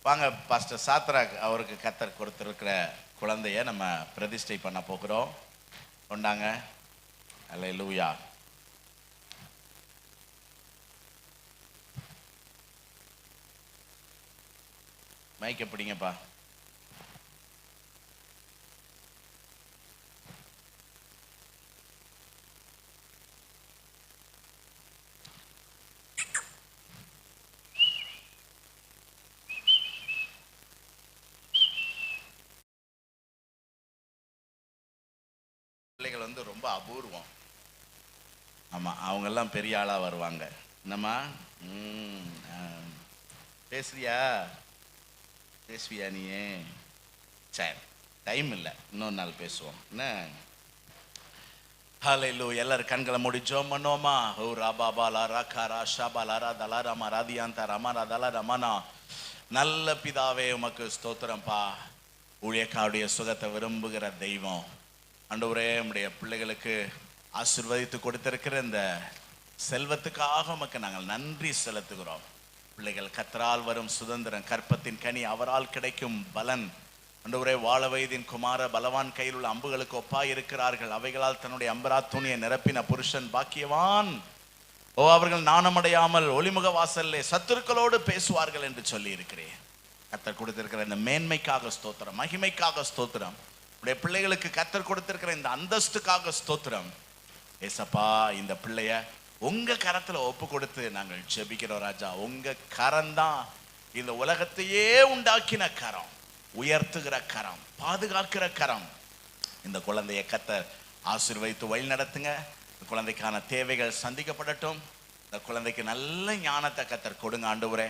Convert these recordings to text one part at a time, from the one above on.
வாங்க pastor Shadrach அவருக்கு கத்தர் கொடுத்துருக்கிற குழந்தைய நம்ம பிரதிஷ்டை பண்ண போகிறோம். கொண்டாங்க. அல்லேலூயா. மைக்க பிடிங்கப்பா. பிள்ளைகள் ரொம்ப அபூர்வம். ஆமாம், அவங்கெல்லாம் பெரிய ஆளாக வருவாங்க. என்னம்மா பேசுவியா நீயே? சரி, டைம் இல்லை, இன்னொரு நாள் பேசுவோம் என்ன. ஹல்லேலூயா. எல்லாரும் கண்களை மூடி ஜெபம் பண்ணுவோமா? ஓ ராபாபா லாரா காரா ஷாபா லாரா தலாராமா ராதியாந்தா ரமாரா தலா ரமானா. நல்ல பிதாவே உமக்கு ஸ்தோத்திரம்பா. ஊழியக்காருடைய சுகத்தை விரும்புகிற தெய்வம் ஆண்டவரே, நம்முடைய பிள்ளைகளுக்கு ஆசீர்வதித்து கொடுத்திருக்கிற இந்த செல்வத்துக்காக உமக்கு நாங்கள் நன்றி செலுத்துகிறோம். பிள்ளைகள் கர்த்தரால் வரும் சுதந்திரம், கற்பத்தின் கனி, அவரால் கிடைக்கும் பலன். ஆண்டவரே, வாழ வயதின் குமார பலவான் கையில் உள்ள அம்புகளுக்கு ஒப்பாய் இருக்கிறார்கள். அவைகளால் தன்னுடைய அம்பரா துணியை நிரப்பின புருஷன் பாக்கியவான். ஓ, அவர்கள் நாணமடையாமல் ஒளிமுக வாசல்லே சத்துருக்களோடு பேசுவார்கள் என்று சொல்லி இருக்கிறேன். கர்த்தர் கொடுத்திருக்கிற இந்த மேன்மைக்காக ஸ்தோத்திரம், மகிமைக்காக ஸ்தோத்திரம். உடைய பிள்ளைகளுக்கு கர்த்தர் கொடுத்திருக்கிற இந்த அந்தஸ்துக்காக ஸ்தோத்திரம். ஏசப்பா, இந்த பிள்ளைய உங்க கரத்துல ஒப்பு கொடுத்து நாங்கள் ஜெபிக்கிறோம் ராஜா. உங்க கரம்தான் இந்த உலகத்தையே உண்டாக்கின கரம், உயர்த்துகிற கரம், பாதுகாக்கிற கரம். இந்த குழந்தைய கர்த்தர் ஆசீர்வதித்து வழி நடத்துங்க. இந்த குழந்தைக்கான தேவைகள் சந்திக்கப்படட்டும். இந்த குழந்தைக்கு நல்ல ஞானத்தை கர்த்தர் கொடுங்க ஆண்டவரே.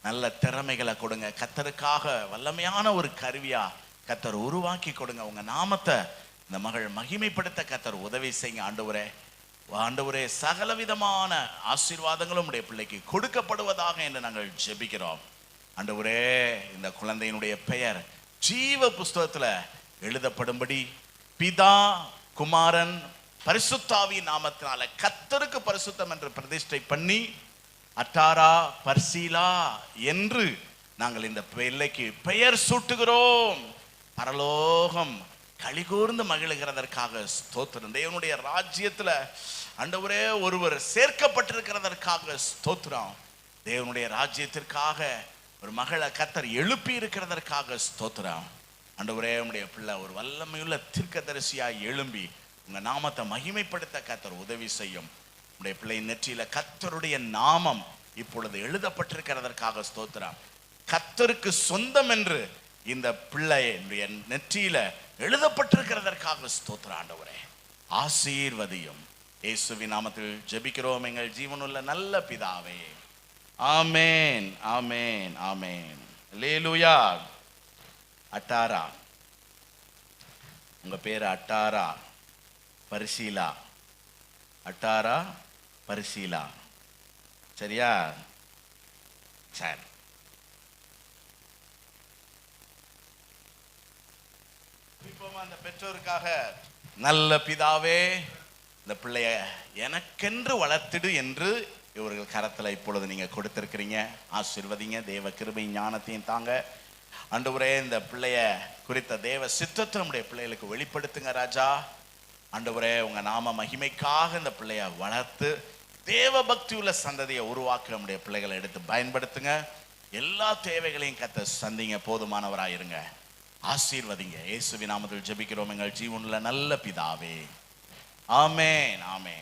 நல்ல திறமைகளை கொடுங்க. கர்த்தருக்காக வல்லமையான ஒரு கருவியா கர்த்தர் உருவாக்கி கொடுங்க. உங்க நாமத்தை இந்த மகள் மகிமைப்படுத்த கர்த்தர் உதவி செய்யுங்க ஆண்டவரே. ஆண்டவரே, சகலவிதமான ஆசீர்வாதங்களும் உடைய பிள்ளைக்கு கொடுக்கப்படுவதாக என்று நாங்கள் ஜெபிக்கிறோம் ஆண்டவரே. இந்த குழந்தையினுடைய பெயர் ஜீவ புஸ்தகத்துல எழுதப்படும்படி பிதா, குமாரன், பரிசுத்தாவி நாமத்தினால கர்த்தருக்கு பரிசுத்தம் என்று பிரதிஷ்டை பண்ணி அட்டாரா பர்சீலா என்று நாங்கள் இந்த பிள்ளைக்கு பெயர் சூட்டுகிறோம். பரலோகம் களிகூர்ந்து மகிழ்கிறதற்காக ஸ்தோத்திரம். தேவனுடைய ராஜ்யத்துல ஆண்டவரே ஒருவர் சேர்க்கப்பட்டிருக்கிறதற்காக ஸ்தோத்திரம். தேவனுடைய ராஜ்யத்திற்காக ஒரு மகளை கர்த்தர் எழுப்பி இருக்கிறதற்காக ஸ்தோத்திரம் ஆண்டவரே. உடைய பிள்ளை ஒரு வல்லமையுள்ள தீர்க்கதரிசியாய் எழும்பி உங்க நாமத்தை மகிமைப்படுத்த கர்த்தர் உதவி செய்யும். உடைய பிள்ளையின் நெற்றியில கர்த்தருடைய நாமம் இப்பொழுது எழுதப்பட்டிருக்கிறதற்காக ஸ்தோத்திரம். கர்த்தருக்கு சொந்தம் என்று இந்த பிள்ளைய நெற்றியில எழுதப்பட்டிருக்கிறதற்காக ஸ்தோத்திரம் ஆண்டவரே. ஆசீர்வதியும். இயேசுவின் நாமத்தில் ஜெபிக்கிறோம் எங்கள் ஜீவனுள்ள நல்ல பிதாவே. ஆமேன், ஆமேன், ஆமேன். அல்லேலூயா. அட்டாரா, உங்க பேரு அட்டாரா பரிசீலா. அட்டாரா பரிசீலா, சரியா? சரி. அந்த பெற்றோருக்காக நல்ல பிதாவே, இந்த பிள்ளைய எனக்கென்று வளர்த்திடு என்று இவர்கள் கரத்துல இப்பொழுது நீங்க கொடுத்திருக்கிறீங்க. ஆசீர்வதிங்க. தேவ கிருபை ஞானத்தையும் தாங்க ஆண்டவரே. இந்த பிள்ளைய குறித்த தேவ சித்தத்தை நம்முடைய பிள்ளைகளுக்கு வெளிப்படுத்துங்க ராஜா. ஆண்டவரே, உங்க நாம மகிமைக்காக இந்த பிள்ளைய வளர்த்து தேவ பக்தி உள்ள சந்ததியை உருவாக்க நம்முடைய பிள்ளைகளை எடுத்து பயன்படுத்துங்க. எல்லா தேவைகளையும் கர்த்தர் சந்திங்க. போதுமானவராயிருங்க. ஆசீர்வதிங்க. இயேசுவின் நாமத்தில் ஜெபிக்கிறோம் எங்கள் ஜீவனுள்ள நல்ல பிதாவே. ஆமென், ஆமென்.